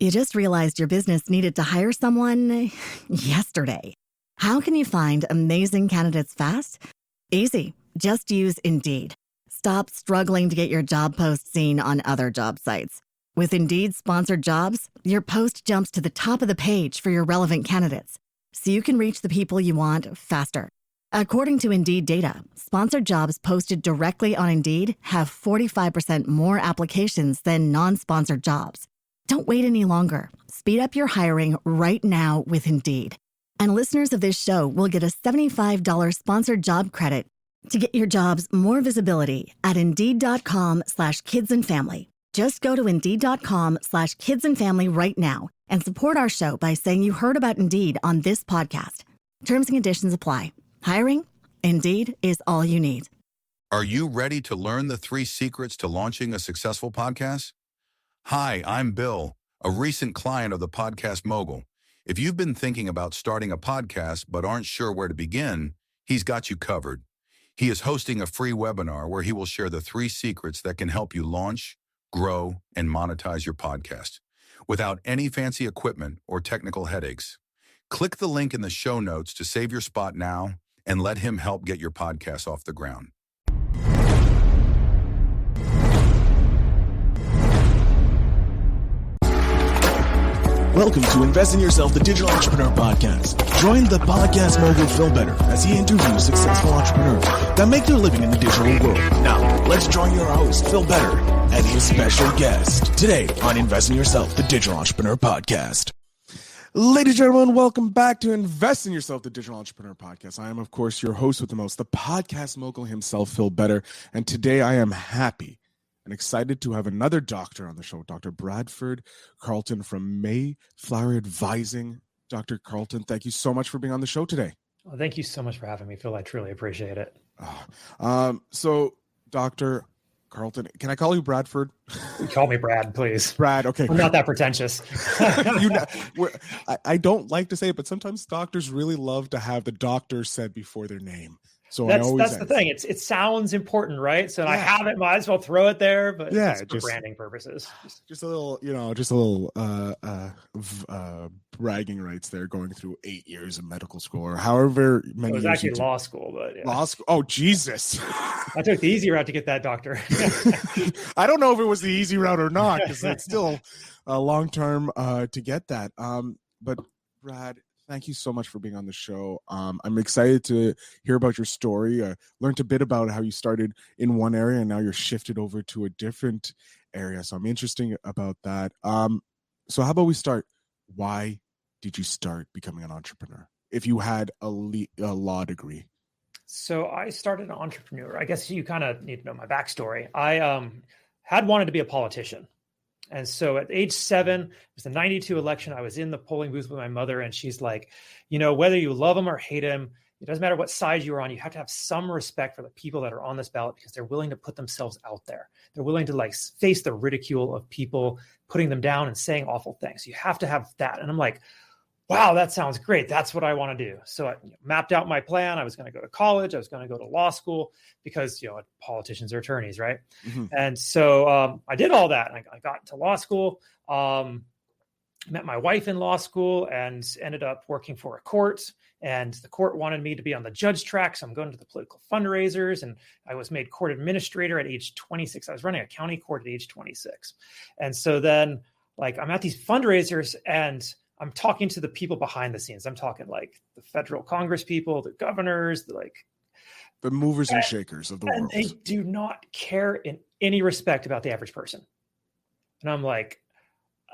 You just realized your business needed to hire someone yesterday. How can you find amazing candidates fast? Easy. Just use Indeed. Stop struggling to get your job post seen on other job sites. With Indeed sponsored jobs, your post jumps to the top of the page for your relevant candidates, so you can reach the people you want faster. According to Indeed data, sponsored jobs posted directly on Indeed have 45% more applications than non-sponsored jobs. Don't wait any longer. Speed up your hiring right now with Indeed. And listeners of this show will get a $75 sponsored job credit to get your jobs more visibility at Indeed.com/kidsandfamily. Just go to Indeed.com/kidsandfamily right now and support our show by saying you heard about Indeed on this podcast. Terms and conditions apply. Hiring? Indeed is all you need. Are you ready to learn the 3 secrets to launching a successful podcast? Hi, I'm Bill, a recent client of the Podcast Mogul. If you've been thinking about starting a podcast but aren't sure where to begin, he's got you covered. He is hosting a free webinar where he will share the 3 secrets that can help you launch, grow, and monetize your podcast without any fancy equipment or technical headaches. Click the link in the show notes to save your spot now and let him help get your podcast off the ground. Welcome to Invest in Yourself, the Digital Entrepreneur Podcast. Join the Podcast Mogul Phil Better as he interviews successful entrepreneurs that make their living in the digital world. Now, let's join your host, Phil Better, and his special guest today on Invest in Yourself, the Digital Entrepreneur Podcast. Ladies and gentlemen, welcome back to Invest in Yourself, the Digital Entrepreneur Podcast. I am, of course, your host with the most, the Podcast Mogul himself, Phil Better. And today I am happy and excited to have another doctor on the show, Dr. Bradford Carlton from Mayflower Advising. Dr. Carlton, thank you so much for being on the show today. Well, thank you so much for having me, Phil. I truly appreciate it. So, Dr. Carlton, can I call you Bradford? Call me Brad, please. Brad, okay. I'm not that pretentious. I don't like to say it, but sometimes doctors really love to have the doctor said before their name. So that's the thing. It sounds important, right? So I have it, might as well throw it there, but it's for branding purposes. Just a little, bragging rights there, going through 8 years of medical school or however many years. It was actually law school, but law school. Oh, Jesus. I took the easy route to get that doctor. I don't know if it was the easy route or not, because it's still a long term to get that. But Brad, thank you so much for being on the show. I'm excited to hear about your story. Learned a bit about how you started in one area and now you're shifted over to a different area. So I'm interested about that. So how about we start? Why did you start becoming an entrepreneur if you had a law degree? So I started an entrepreneur. I guess you kind of need to know my backstory. I had wanted to be a politician. And so at age 7, it was the 92 election. I was in the polling booth with my mother, and she's like, whether you love him or hate him, it doesn't matter what side you're on. You have to have some respect for the people that are on this ballot because they're willing to put themselves out there. They're willing to face the ridicule of people putting them down and saying awful things. You have to have that. And I'm like, wow, that sounds great. That's what I want to do. So I mapped out my plan. I was going to go to college. I was going to go to law school because, politicians are attorneys, right? Mm-hmm. And so I did all that. I got into law school, met my wife in law school, and ended up working for a court. And the court wanted me to be on the judge track. So I'm going to the political fundraisers, and I was made court administrator at age 26. I was running a county court at age 26. And so then I'm at these fundraisers and I'm talking to the people behind the scenes. I'm talking the federal Congress people, the governors, the movers and shakers of the world. And they do not care in any respect about the average person. And I'm like,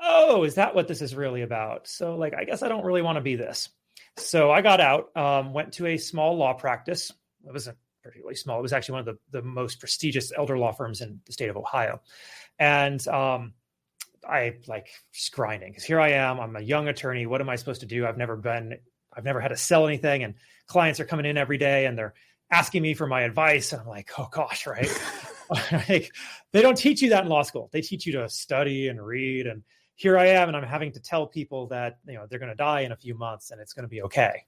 oh, is that what this is really about? So I guess I don't really want to be this. So I got out, went to a small law practice. It wasn't particularly small. It was actually one of the most prestigious elder law firms in the state of Ohio. And I just grinding because here I am. I'm a young attorney. What am I supposed to do? I've never had to sell anything, and clients are coming in every day and they're asking me for my advice. And I'm like, oh gosh, right. They don't teach you that in law school. They teach you to study and read. And here I am, and I'm having to tell people that, they're going to die in a few months and it's going to be okay.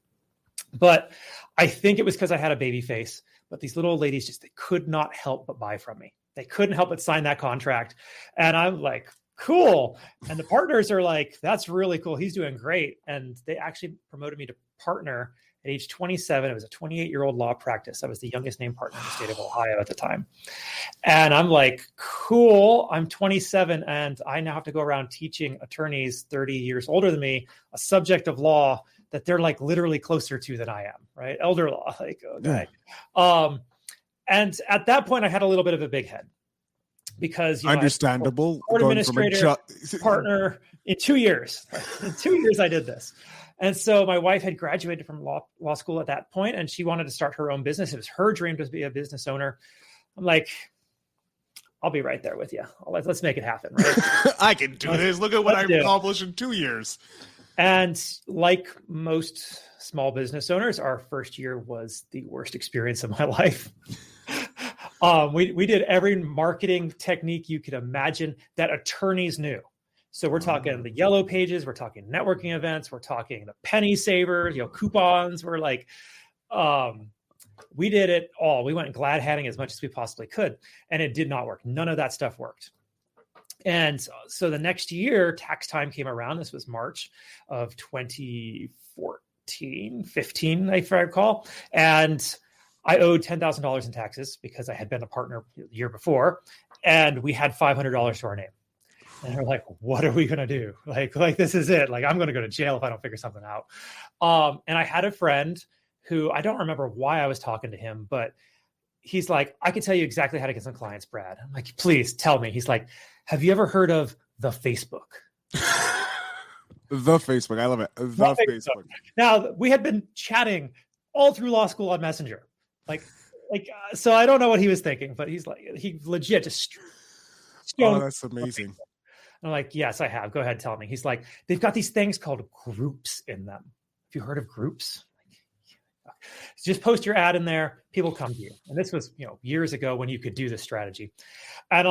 But I think it was because I had a baby face, but these little ladies they could not help but buy from me. They couldn't help but sign that contract. And I'm like, cool. And the partners are like, that's really cool. He's doing great. And they actually promoted me to partner at age 27. It was a 28-year-old law practice. I was the youngest named partner in the state of Ohio at the time. And I'm like, cool, I'm 27 and I now have to go around teaching attorneys 30 years older than me a subject of law that they're like literally closer to than I am, right? Elder law, like, okay. Yeah. And at that point I had a little bit of a big head because, understandable. Court administrator, partner in 2 years. In 2 years I did this. And so my wife had graduated from law school at that point, and she wanted to start her own business. It was her dream to be a business owner. I'm like, I'll be right there with you. Let's make it happen. Right? I can do this. Look at what I've accomplished in 2 years. And like most small business owners, our first year was the worst experience of my life. We did every marketing technique you could imagine that attorneys knew. So we're talking the yellow pages, we're talking networking events, we're talking the penny savers, coupons. We're like, we did it all. We went glad hatting as much as we possibly could, and it did not work. None of that stuff worked. And so the next year, tax time came around. This was March of 15, if I recall. And I owed $10,000 in taxes because I had been a partner the year before, and we had $500 to our name. And they're like, what are we going to do? Like, this is it. Like, I'm going to go to jail if I don't figure something out. And I had a friend who, I don't remember why I was talking to him, but he's like, I can tell you exactly how to get some clients, Brad. I'm like, please tell me. He's like, have you ever heard of the Facebook? The Facebook. I love it. The Facebook. Now, we had been chatting all through law school on Messenger. So I don't know what he was thinking, but he's like, he legit just. Oh, that's amazing. I'm like, yes, I have. Go ahead, tell me. He's like, they've got these things called groups in them. Have you heard of groups? Just post your ad in there. People come to you. And this was, years ago when you could do this strategy. And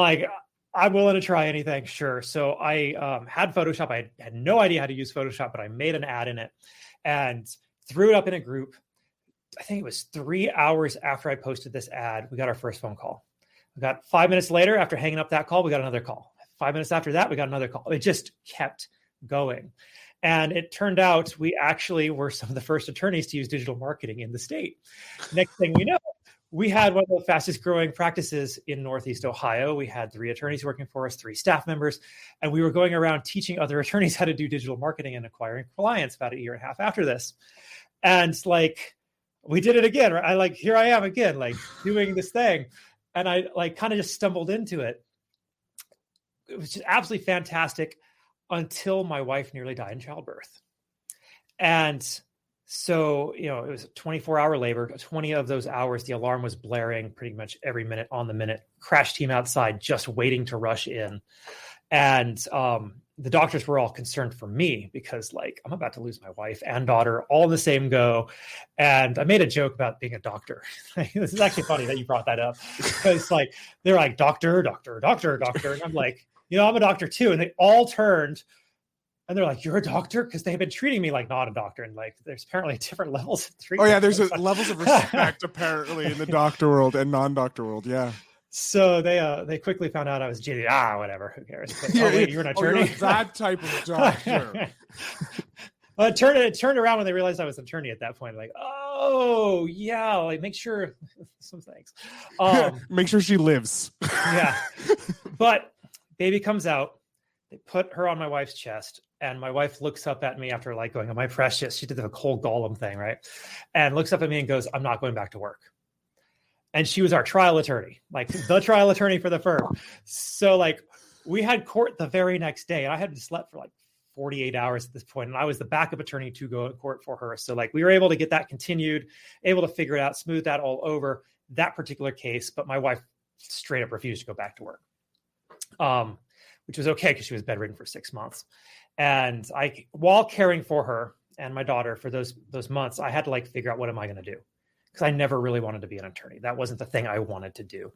I'm willing to try anything. Sure. So I had Photoshop. I had no idea how to use Photoshop, but I made an ad in it and threw it up in a group. I think it was 3 hours after I posted this ad, we got our first phone call. We got 5 minutes later, after hanging up that call, we got another call. 5 minutes after that, we got another call. It just kept going. And it turned out we actually were some of the first attorneys to use digital marketing in the state. Next thing we know, we had one of the fastest growing practices in Northeast Ohio. We had 3 attorneys working for us, 3 staff members, and we were going around teaching other attorneys how to do digital marketing and acquiring clients about a year and a half after this. And we did it again. Right? Here I am again, doing this thing. And I kind of just stumbled into it. It was just absolutely fantastic until my wife nearly died in childbirth. And so, it was a 24-hour labor. 20 of those hours, the alarm was blaring pretty much every minute on the minute. Crash team outside just waiting to rush in. And the doctors were all concerned for me because I'm about to lose my wife and daughter all in the same go. And I made a joke about being a doctor. This is actually funny that you brought that up because they're like, doctor. And I'm like, I'm a doctor too. And they all turned and they're like, you're a doctor? Because they had been treating me like not a doctor. And there's apparently different levels of treatment. Oh yeah, there's levels of respect apparently in the doctor world and non-doctor world. Yeah. So they quickly found out I was JD. Whatever. Who cares? But, you're an attorney. You're that type of doctor. Well, it turned around when they realized I was an attorney at that point. Oh yeah, make sure some things. Make sure she lives. Yeah. But baby comes out. They put her on my wife's chest, and my wife looks up at me after going, "Oh, my precious." She did the whole Gollum thing, right? And looks up at me and goes, "I'm not going back to work." And she was our trial attorney, the trial attorney for the firm. So we had court the very next day. And I had slept for 48 hours at this point. And I was the backup attorney to go to court for her. So we were able to get that continued, able to figure it out, smooth that all over that particular case. But my wife straight up refused to go back to work, which was okay because she was bedridden for 6 months. And while caring for her and my daughter for those months, I had to figure out what am I going to do? Because I never really wanted to be an attorney. That wasn't the thing I wanted to do.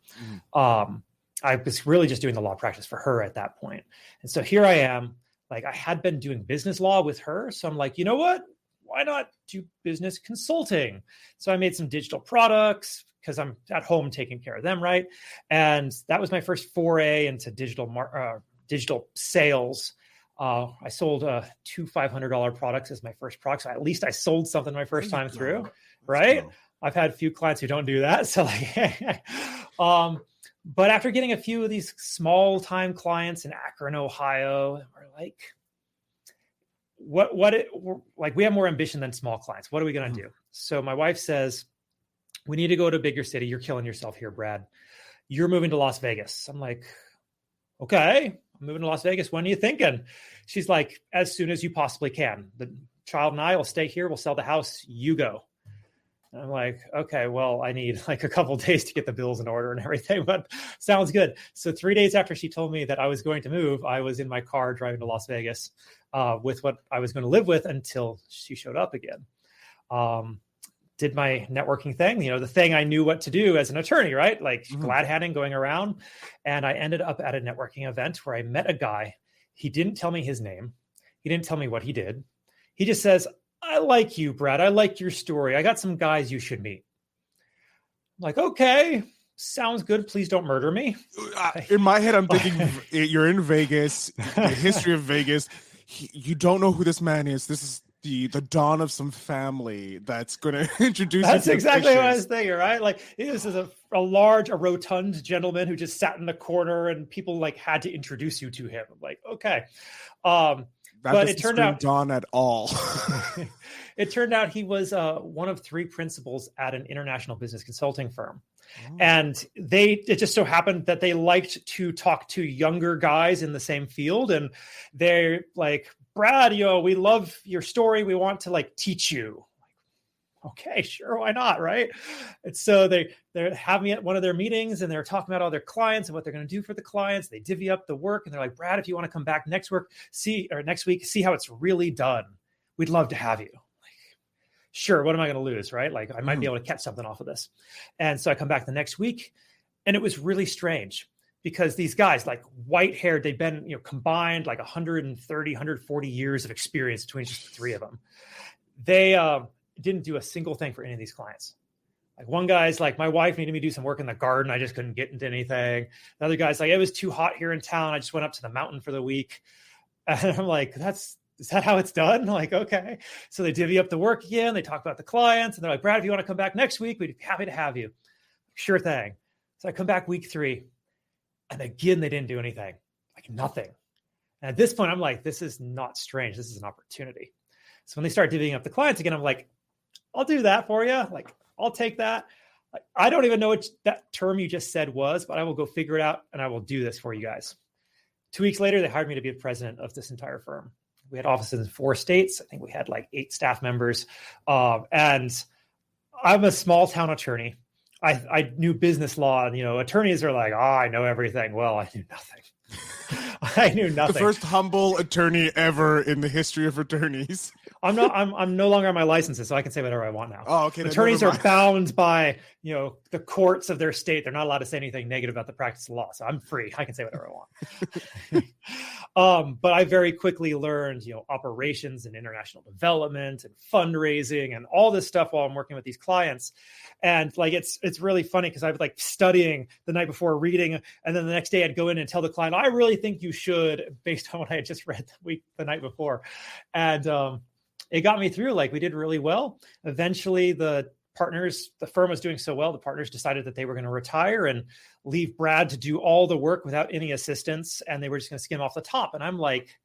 Mm-hmm. I was really just doing the law practice for her at that point. And so here I am, I had been doing business law with her. So I'm like, you know what? Why not do business consulting? So I made some digital products because I'm at home taking care of them, right? And that was my first foray into digital digital sales. I sold 2 $500 products as my first product. So at least I sold something my first time through, right? I've had a few clients who don't do that. So like, but after getting a few of these small time clients in Akron, Ohio, we're like, like we have more ambition than small clients. What are we going to do? So my wife says, we need to go to a bigger city. You're killing yourself here, Brad. You're moving to Las Vegas. I'm like, okay, I'm moving to Las Vegas. When are you thinking? She's like, as soon as you possibly can. The child and I will stay here. We'll sell the house. You go. And I'm like, okay, well, I need like a couple of days to get the bills in order and everything, but sounds good. So 3 days after she told me that I was going to move, I was in my car driving to Las Vegas with what I was going to live with until she showed up again. Did my networking thing, the thing I knew what to do as an attorney, right? Like glad handing, going around. And I ended up at a networking event where I met a guy. He didn't tell me his name. He didn't tell me what he did. He just says, I like you, Brad. I like your story. I got some guys you should meet. I'm like, okay, sounds good. Please don't murder me. In my head, I'm thinking you're in Vegas, the history of Vegas. You don't know who this man is. This is the dawn of some family that's going to introduce you. That's exactly what I was thinking, right? Like this is a rotund gentleman who just sat in the corner and people like had to introduce you to him. I'm like, okay. But it turned out Don at all. It turned out he was one of 3 principals at an international business consulting firm. And it just so happened that they liked to talk to younger guys in the same field. And they're like, Brad, we love your story. We want to like teach you. Okay, sure. Why not? Right. And so they have me at one of their meetings and they're talking about all their clients and what they're going to do for the clients. They divvy up the work and they're like, Brad, if you want to come back next week, see how it's really done. We'd love to have you. Like, sure. What am I going to lose? Right. Like I might be able to catch something off of this. And so I come back the next week and it was really strange because these guys like white haired, they've been, combined like 130, 140 years of experience between just the 3 of them. They, didn't do a single thing for any of these clients. Like one guy's like, my wife needed me to do some work in the garden. I just couldn't get into anything. The other guy's like, it was too hot here in town. I just went up to the mountain for the week. And I'm like, is that how it's done? Like, okay. So they divvy up the work again. They talk about the clients and they're like, Brad, if you want to come back next week, we'd be happy to have you. Sure thing. So I come back week 3 and again, they didn't do anything, like nothing. And at this point, I'm like, this is not strange. This is an opportunity. So when they start divvying up the clients again, I'm like, I'll do that for you. Like, I'll take that. Like, I don't even know what that term you just said was, but I will go figure it out and I will do this for you guys. 2 weeks later, they hired me to be the president of this entire firm. We had offices in 4 states. I think we had like 8 staff members. And I'm a small town attorney. I knew business law and, attorneys are like, I know everything. Well, I knew nothing. I knew nothing. The first humble attorney ever in the history of attorneys. I'm no longer on my licenses, so I can say whatever I want now. Oh, okay. Attorneys are bound by, the courts of their state. They're not allowed to say anything negative about the practice of law. So I'm free. I can say whatever I want. But I very quickly learned, operations and international development and fundraising and all this stuff while I'm working with these clients. And like, it's really funny because I was like studying the night before, reading, and then the next day I'd go in and tell the client, I really think you should, based on what I had just read the night before. And, it got me through. Like we did really well. Eventually the firm was doing so well, the partners decided that they were going to retire and leave Brad to do all the work without any assistance. And they were just going to skim off the top. And I'm like,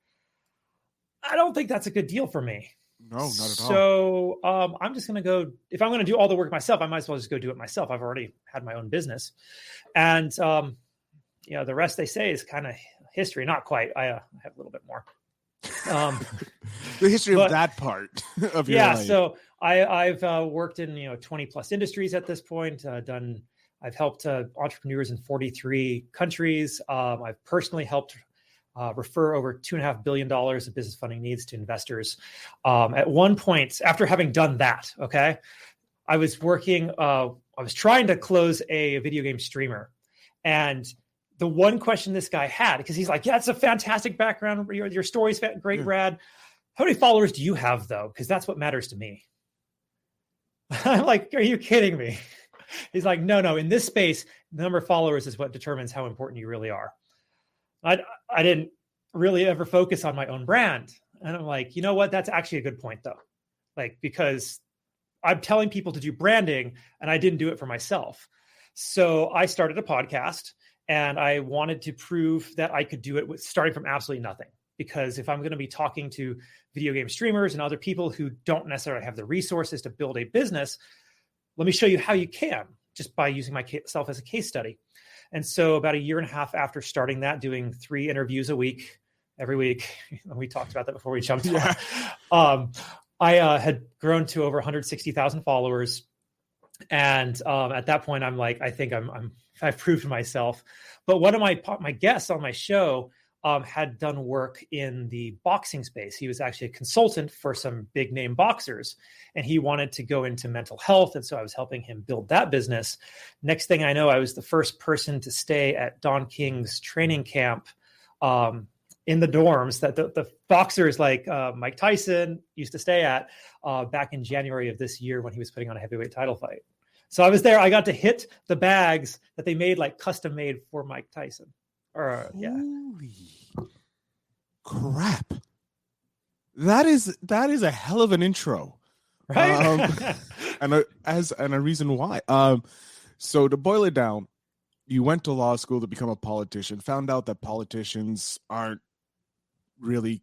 I don't think that's a good deal for me. No, not at all. So I'm just going to go, if I'm going to do all the work myself, I might as well just go do it myself. I've already had my own business. And, the rest they say is kind of history. Not quite. I have a little bit more. The history of that part of your life. So I've worked in 20 plus industries at this point. I've helped entrepreneurs in 43 countries. I've personally helped refer over $2.5 billion of business funding needs to investors. At one point, after having done that, I was working. I was trying to close a video game streamer, and the one question this guy had, because he's like, yeah, it's a fantastic background. Your story's great, Brad. How many followers do you have, though? Because that's what matters to me. I'm like, are you kidding me? He's like, no. In this space, the number of followers is what determines how important you really are. I didn't really ever focus on my own brand. And I'm like, you know what? That's actually a good point though. Like, because I'm telling people to do branding and I didn't do it for myself. So I started a podcast and I wanted to prove that I could do it with starting from absolutely nothing. Because if I'm going to be talking to video game streamers and other people who don't necessarily have the resources to build a business, let me show you how you can just by using myself as a case study. And so about a year and a half after starting that, doing 3 interviews a week, every week, we talked about that before we jumped on, I had grown to over 160,000 followers. And at that point, I'm like, I think I've proved myself. But one of my guests on my show had done work in the boxing space. He was actually a consultant for some big name boxers, and he wanted to go into mental health. And so I was helping him build that business. Next thing I know, I was the first person to stay at Don King's training camp in the dorms that the boxers like Mike Tyson used to stay at back in January of this year when he was putting on a heavyweight title fight. So I was there. I got to hit the bags that they made, like custom made for Mike Tyson. Holy crap! That is a hell of an intro, right? and a reason why. So to boil it down, you went to law school to become a politician. Found out that politicians aren't really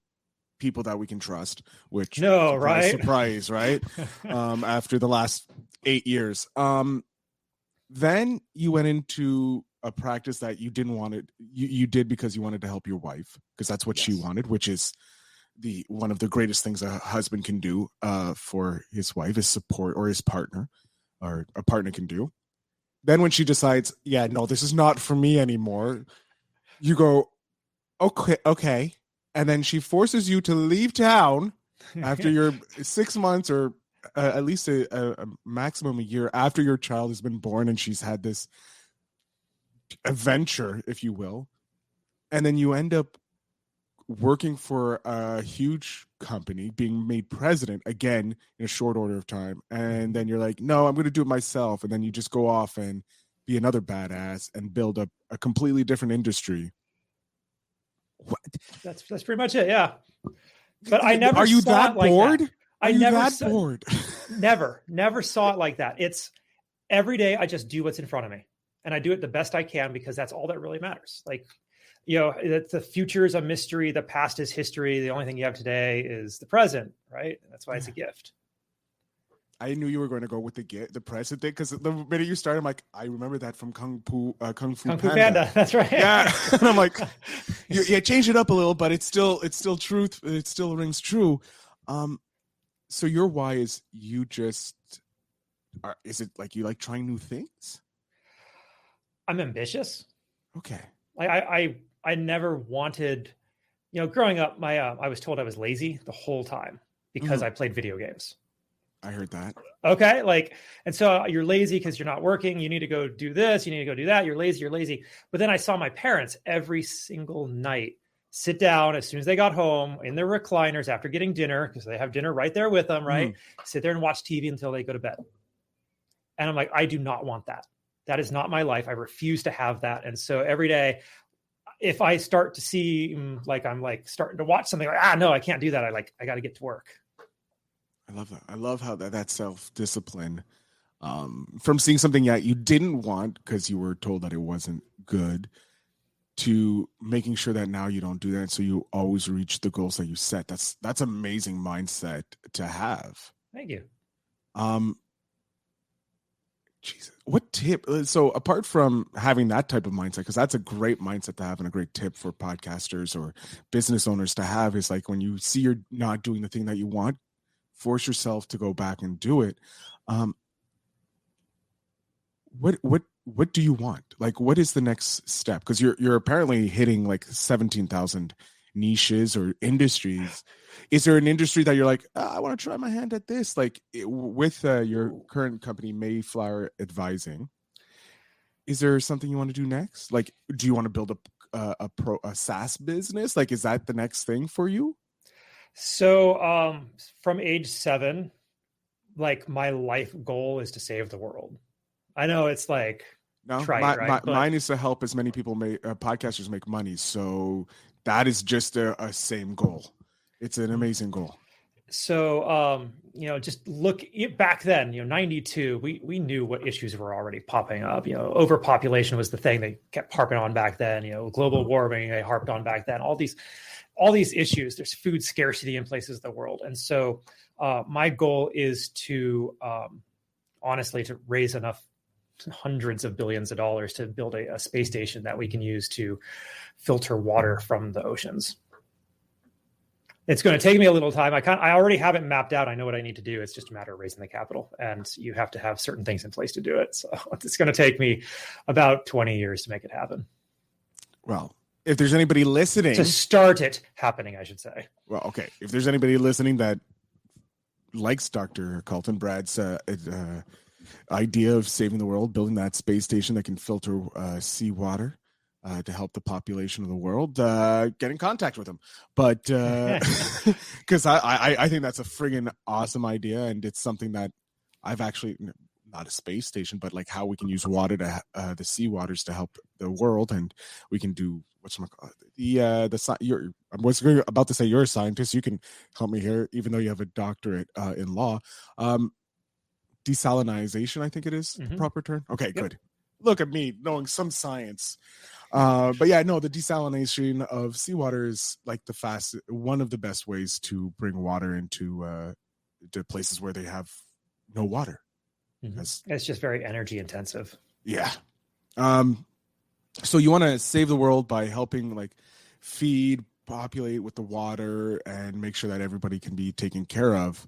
people that we can trust. Which surprise, right? After the last 8 years, then you went into a practice that you didn't want it. You did because you wanted to help your wife, because that's what she wanted, which is one of the greatest things a husband can do for his wife, is support, or his partner, or a partner can do. Then when she decides, yeah, no, this is not for me anymore, you go, okay. And then she forces you to leave town after your 6 months, or at least a maximum a year after your child has been born, and she's had this adventure, if you will. And then you end up working for a huge company, being made president again in a short order of time. And then you're like, no, I'm going to do it myself. And then you just go off and be another badass and build up a completely different industry. What? That's pretty much it. Yeah. But I never Are you that bored? Like that. Are you that bored? Never saw it like that. It's every day I just do what's in front of me, and I do it the best I can, because that's all that really matters. Like, you know, the future is a mystery. The past is history. The only thing you have today is the present, right? That's why it's a gift. I knew you were going to go with the present thing, because the minute you started, I'm like, I remember that from Kung Fu Panda. That's right. Yeah, and I'm like, you change it up a little, but it's still truth. It still rings true. So your why is is it like you like trying new things? I'm ambitious. Okay. I never wanted, growing up, I was told I was lazy the whole time because I played video games. I heard that. Okay. And so you're lazy because you're not working. You need to go do this. You need to go do that. You're lazy. But then I saw my parents every single night sit down as soon as they got home in their recliners after getting dinner, because they have dinner right there with them, right? Sit there and watch TV until they go to bed. And I'm like, I do not want that. That is not my life. I refuse to have that. And so every day, if I start to see like I'm like starting to watch something like, no, I can't do that. I got to get to work. I love that. I love how that self-discipline from seeing something that you didn't want because you were told that it wasn't good, to making sure that now you don't do that. So you always reach the goals that you set. That's amazing mindset to have. Thank you. Jesus, what tip? So apart from having that type of mindset, because that's a great mindset to have and a great tip for podcasters or business owners to have, is like when you see you're not doing the thing that you want, force yourself to go back and do it. What do you want? Like, what is the next step? Because you're apparently hitting like 17,000 niches or industries. Is there an industry that you're like, I want to try my hand at this? Like with your current company, Mayflower Advising, is there something you want to do next? Like, do you want to build a SaaS business? Like, is that the next thing for you? So from age 7, like my life goal is to save the world. I know it's like, no, right? Mine is to help as many people podcasters make money. So that is just a same goal. It's an amazing goal. So, just look back then, 92, we knew what issues were already popping up. Overpopulation was the thing they kept harping on back then, global warming, they harped on back then, all these issues. There's food scarcity in places of the world. And so my goal is to, honestly, to raise enough hundreds of billions of dollars to build a space station that we can use to filter water from the oceans. It's going to take me a little time. I already have it mapped out. I know what I need to do. It's just a matter of raising the capital, and you have to have certain things in place to do it. So it's going to take me about 20 years to make it happen. Well, if there's anybody listening to start it happening, I should say. Well, okay. If there's anybody listening that likes Dr. Carlton, Brad's idea of saving the world, building that space station that can filter seawater, to help the population of the world, get in contact with him. But because I think that's a friggin' awesome idea, and it's something that I've actually, not a space station, but like how we can use water to the sea waters to help the world, and we can do I was about to say you're a scientist. You can help me here, even though you have a doctorate in law. Desalinization, I think it is the proper term. Okay, yep. Good. Look at me knowing some science. But yeah, no, the desalination of seawater is like one of the best ways to bring water into to places where they have no water. It's just very energy intensive. Yeah. So you want to save the world by helping like feed, populate with the water, and make sure that everybody can be taken care of.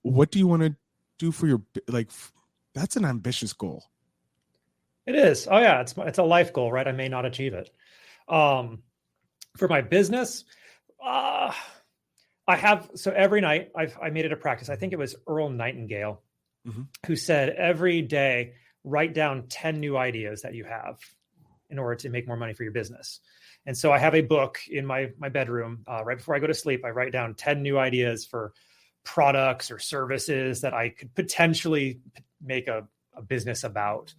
What do you want to do for your, that's an ambitious goal. It is. Oh yeah. It's a life goal, right? I may not achieve it. For my business, so every night I made it a practice. I think it was Earl Nightingale who said every day, write down 10 new ideas that you have in order to make more money for your business. And so I have a book in my bedroom. Right before I go to sleep, I write down 10 new ideas for products or services that I could potentially make a business about.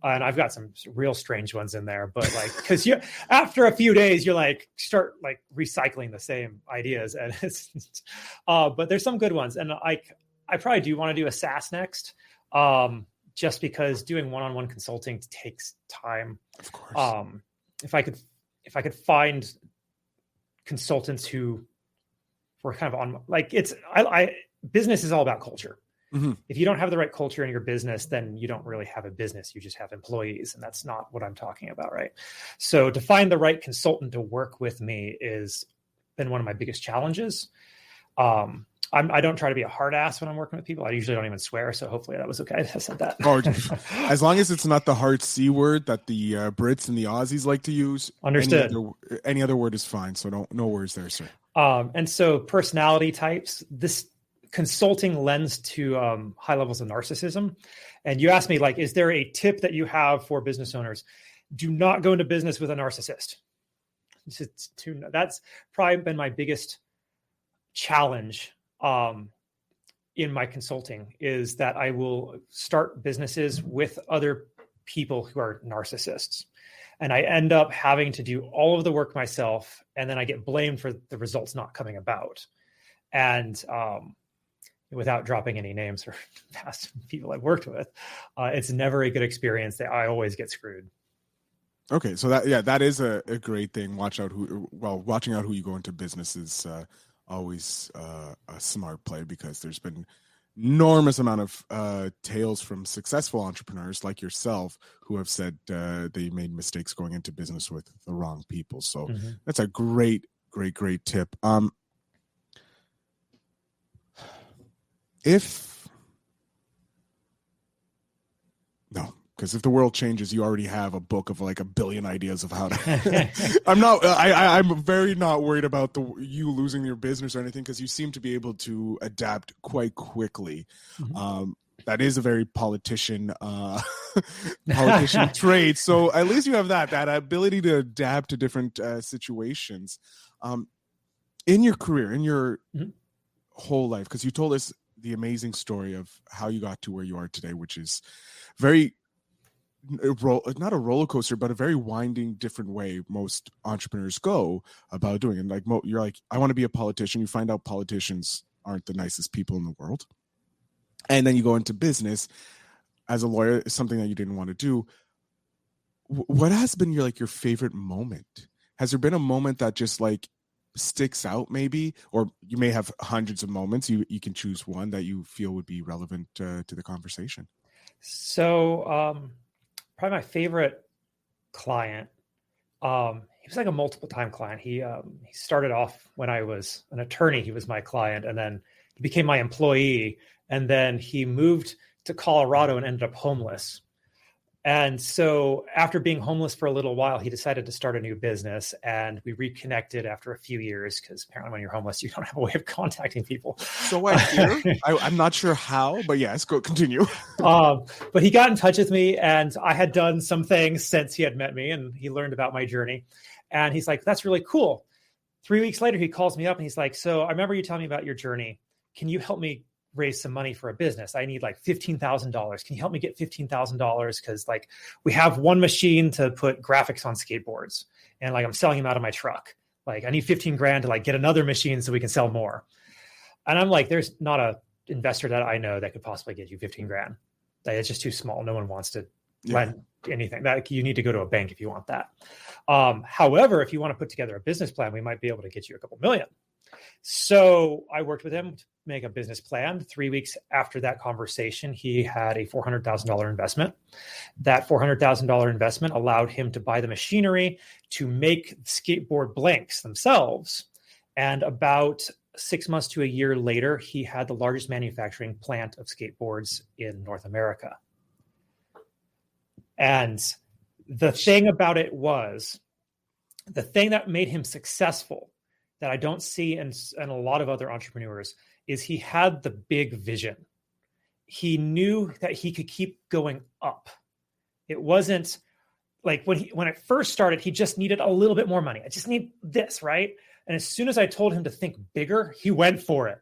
And I've got some real strange ones in there, but because after a few days, you're start recycling the same ideas, and but there's some good ones. And I probably do want to do a SaaS next, just because doing one-on-one consulting takes time. Of course. If I could find consultants who were kind of on business is all about culture. If you don't have the right culture in your business, then you don't really have a business. You just have employees, and that's not what I'm talking about, right? So to find the right consultant to work with me has been one of my biggest challenges. I don't try to be a hard ass when I'm working with people. I usually don't even swear, so hopefully that was okay. I said that. As long as it's not the hard C word that the Brits and the Aussies like to use. Understood. Any other word is fine, so no worries there, sir. And so personality types, this consulting lends to high levels of narcissism. And you asked me, is there a tip that you have for business owners? Do not go into business with a narcissist. That's probably been my biggest challenge in my consulting, is that I will start businesses with other people who are narcissists. And I end up having to do all of the work myself, and then I get blamed for the results not coming about. And without dropping any names or past people I've worked with, it's never a good experience. I always get screwed. Okay, so that is a great thing. Watching out who you go into business is always a smart play, because there's been enormous amount of tales from successful entrepreneurs like yourself who have said they made mistakes going into business with the wrong people. So that's a great tip. Because if the world changes, you already have a book of a billion ideas of how to. I'm very not worried about you losing your business or anything, because you seem to be able to adapt quite quickly. That is a very politician trait. So at least you have that ability to adapt to different situations. In your career, in your whole life, because you told us the amazing story of how you got to where you are today, which is very not a roller coaster, but a very winding, different way most entrepreneurs go about doing it. Like you're like, I want to be a politician. You find out politicians aren't the nicest people in the world. And then you go into business as a lawyer, something that you didn't want to do. What has been your favorite moment? Has there been a moment that just like sticks out maybe, or you may have hundreds of moments. You can choose one that you feel would be relevant to the conversation. So probably my favorite client, he was like a multiple time client. He started off when I was an attorney. He was my client, and then he became my employee. And then he moved to Colorado and ended up homeless. And so after being homeless for a little while, he decided to start a new business, and we reconnected after a few years, because apparently when you're homeless, you don't have a way of contacting people. So I hear, I'm not sure how, but yes, continue. But he got in touch with me, and I had done some things since he had met me, and he learned about my journey. And he's like, that's really cool. 3 weeks later, he calls me up and he's like, so I remember you telling me about your journey. Can you help me raise some money for a business? I need like $15,000. Can you help me get $15,000? Because like we have one machine to put graphics on skateboards, and like I'm selling them out of my truck. Like I need 15 grand to like get another machine so we can sell more. And I'm like, there's not a investor that I know that could possibly get you 15 grand. Like, it's just too small. No one wants to lend anything. That you need to go to a bank if you want that. However, if you want to put together a business plan, we might be able to get you a couple million. So I worked with him to make a business plan. 3 weeks after that conversation, he had a $400,000 investment. That $400,000 investment allowed him to buy the machinery to make skateboard blanks themselves. And about 6 months to a year later, he had the largest manufacturing plant of skateboards in North America. And the thing about it was, the thing that made him successful that I don't see in a lot of other entrepreneurs is he had the big vision. He knew that he could keep going up. It wasn't like when it first started, he just needed a little bit more money. I just need this, right? And as soon as I told him to think bigger, he went for it.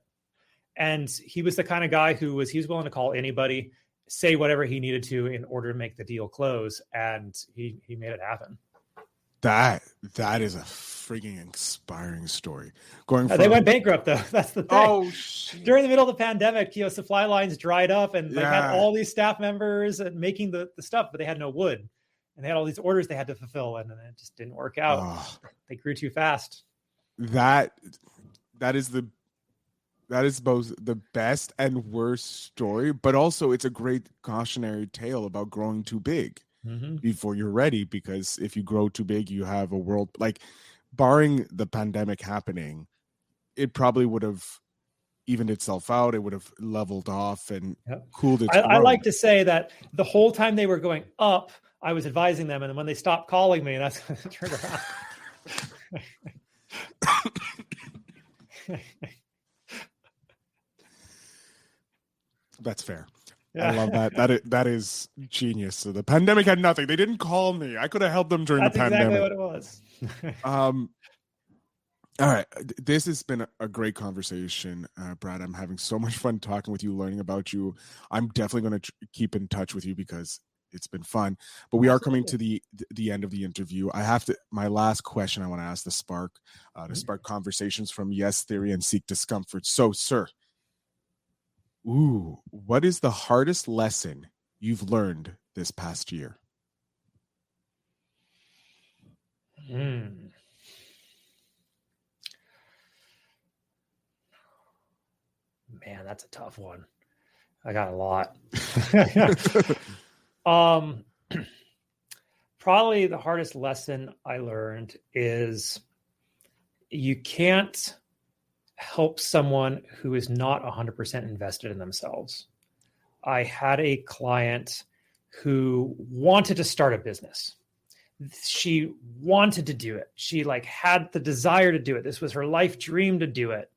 And he was the kind of guy he was willing to call anybody, say whatever he needed to in order to make the deal close. And he made it happen. That is a freaking inspiring story. They went bankrupt though. That's the thing. Oh, shit. During the middle of the pandemic, supply lines dried up, and they had all these staff members and making the stuff, but they had no wood, and they had all these orders they had to fulfill, and it just didn't work out. They grew too fast. That is both the best and worst story, but also it's a great cautionary tale about growing too big. Mm-hmm. Before you're ready, because if you grow too big, you have a world like, barring the pandemic happening, it probably would have evened itself out. It would have leveled off and cooled its growth. I like to say that the whole time they were going up, I was advising them, and then when they stopped calling me, that's when it turned around. That's fair. Yeah. I love that. That is genius. So the pandemic had nothing. They didn't call me. I could have helped them during the pandemic. That's exactly what it was. All right. This has been a great conversation, Brad. I'm having so much fun talking with you, learning about you. I'm definitely going to keep in touch with you because it's been fun. But we are coming to the end of the interview. My last question I want to ask to spark conversations from Yes Theory and Seek Discomfort. So, sir, what is the hardest lesson you've learned this past year? Man, that's a tough one. I got a lot. Probably the hardest lesson I learned is you can't help someone who is not 100% invested in themselves. I had a client who wanted to start a business. She wanted to do it. She had the desire to do it. This was her life dream to do it,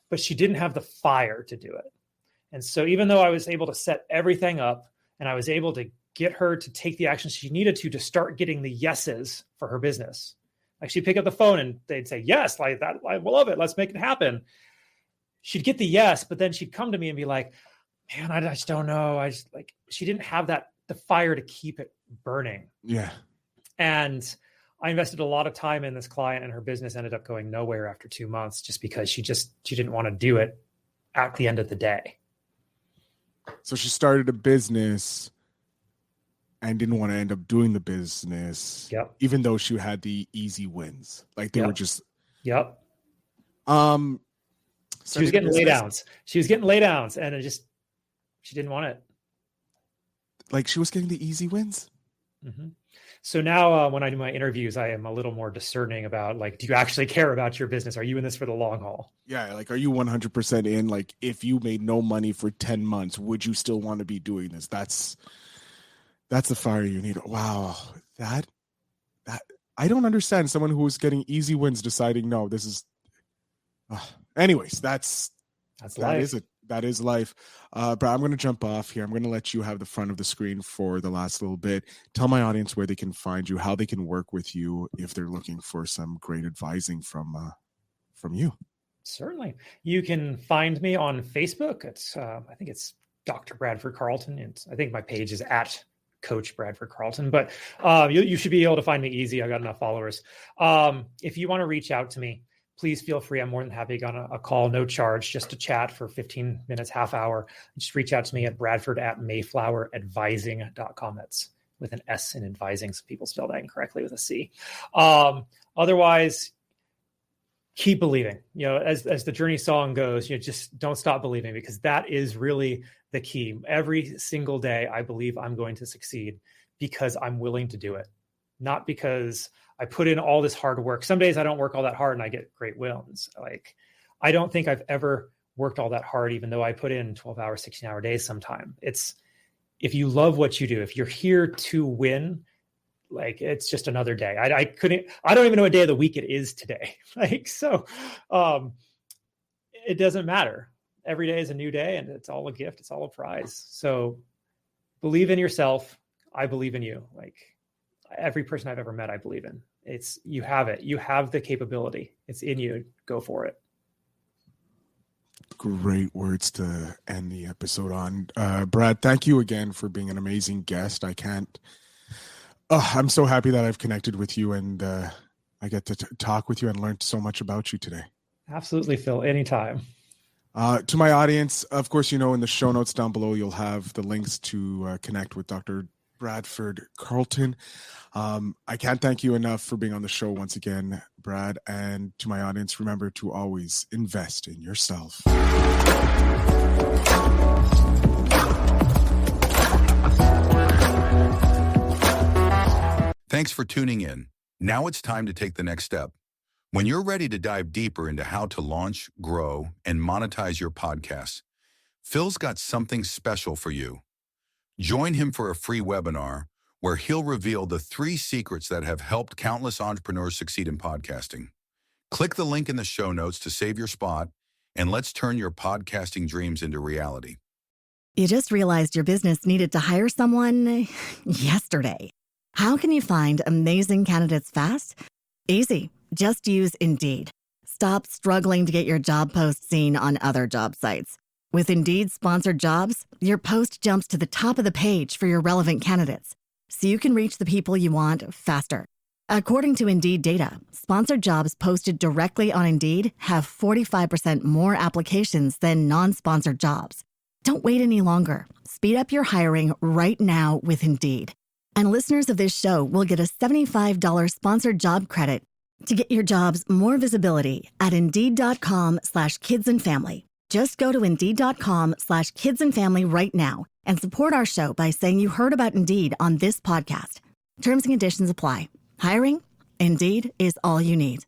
but she didn't have the fire to do it. And so even though I was able to set everything up and I was able to get her to take the actions she needed to start getting the yeses for her business, like she'd pick up the phone and they'd say, yes, like that, I love it. Let's make it happen. She'd get the yes, but then she'd come to me and be like, man, I just don't know. She didn't have the fire to keep it burning. Yeah. And I invested a lot of time in this client, and her business ended up going nowhere after 2 months just because she didn't want to do it at the end of the day. So she started a business and didn't want to end up doing the business. Yep. Even though she had the easy wins. Like they were just. Yep. She was getting lay downs. She was getting lay downs, and she didn't want it. Like she was getting the easy wins. Mm-hmm. So now when I do my interviews, I am a little more discerning about, like, do you actually care about your business? Are you in this for the long haul? Yeah. Like, are you 100% in? Like, if you made no money for 10 months, would you still want to be doing this? That's the fire you need. Wow. That I don't understand someone who is getting easy wins deciding, no, this is, anyways, that's life. That is life. But I'm going to jump off here. I'm going to let you have the front of the screen for the last little bit. Tell my audience where they can find you, how they can work with you if they're looking for some great advising from you. Certainly. You can find me on Facebook. I think it's Dr. Bradford Carlton. I think my page is at Coach Bradford Carlton, but you should be able to find me easy. I got enough followers. If you want to reach out to me, please feel free. I'm more than happy to get on a call, no charge, just to chat for 15 minutes, half hour. Just reach out to me at Bradford@Mayflower Advising.com. That's with an S in advising. So people spell that incorrectly with a C. Otherwise, keep believing. As the Journey song goes, just don't stop believing, because that is really the key. Every single day, I believe I'm going to succeed because I'm willing to do it, not because I put in all this hard work. Some days I don't work all that hard and I get great wins. Like, I don't think I've ever worked all that hard, even though I put in 12-hour, 16-hour days sometime. It's, if you love what you do, if you're here to win, like, it's just another day. I don't even know what day of the week it is today. So it doesn't matter. Every day is a new day, and it's all a gift. It's all a prize. So believe in yourself. I believe in you. Like, every person I've ever met, I believe in. You have it. You have the capability. It's in you. Go for it. Great words to end the episode on. Brad, thank you again for being an amazing guest. I'm so happy that I've connected with you, and I get to talk with you and learn so much about you today. Absolutely, Phil. Anytime. To my audience, of course, in the show notes down below, you'll have the links to connect with Dr. Bradford Carlton. I can't thank you enough for being on the show once again, Brad. And to my audience, remember to always invest in yourself. Thanks for tuning in. Now it's time to take the next step. When you're ready to dive deeper into how to launch, grow, and monetize your podcast, Phil's got something special for you. Join him for a free webinar where he'll reveal the 3 secrets that have helped countless entrepreneurs succeed in podcasting. Click the link in the show notes to save your spot, and let's turn your podcasting dreams into reality. You just realized your business needed to hire someone yesterday. How can you find amazing candidates fast? Easy. Just use Indeed. Stop struggling to get your job post seen on other job sites. With Indeed sponsored jobs, your post jumps to the top of the page for your relevant candidates, so you can reach the people you want faster. According to Indeed data, sponsored jobs posted directly on Indeed have 45% more applications than non-sponsored jobs. Don't wait any longer. Speed up your hiring right now with Indeed. And listeners of this show will get a $75 sponsored job credit to get your jobs more visibility at Indeed.com/kidsandfamily. Just go to Indeed.com/kidsandfamily right now and support our show by saying you heard about Indeed on this podcast. Terms and conditions apply. Hiring? Indeed is all you need.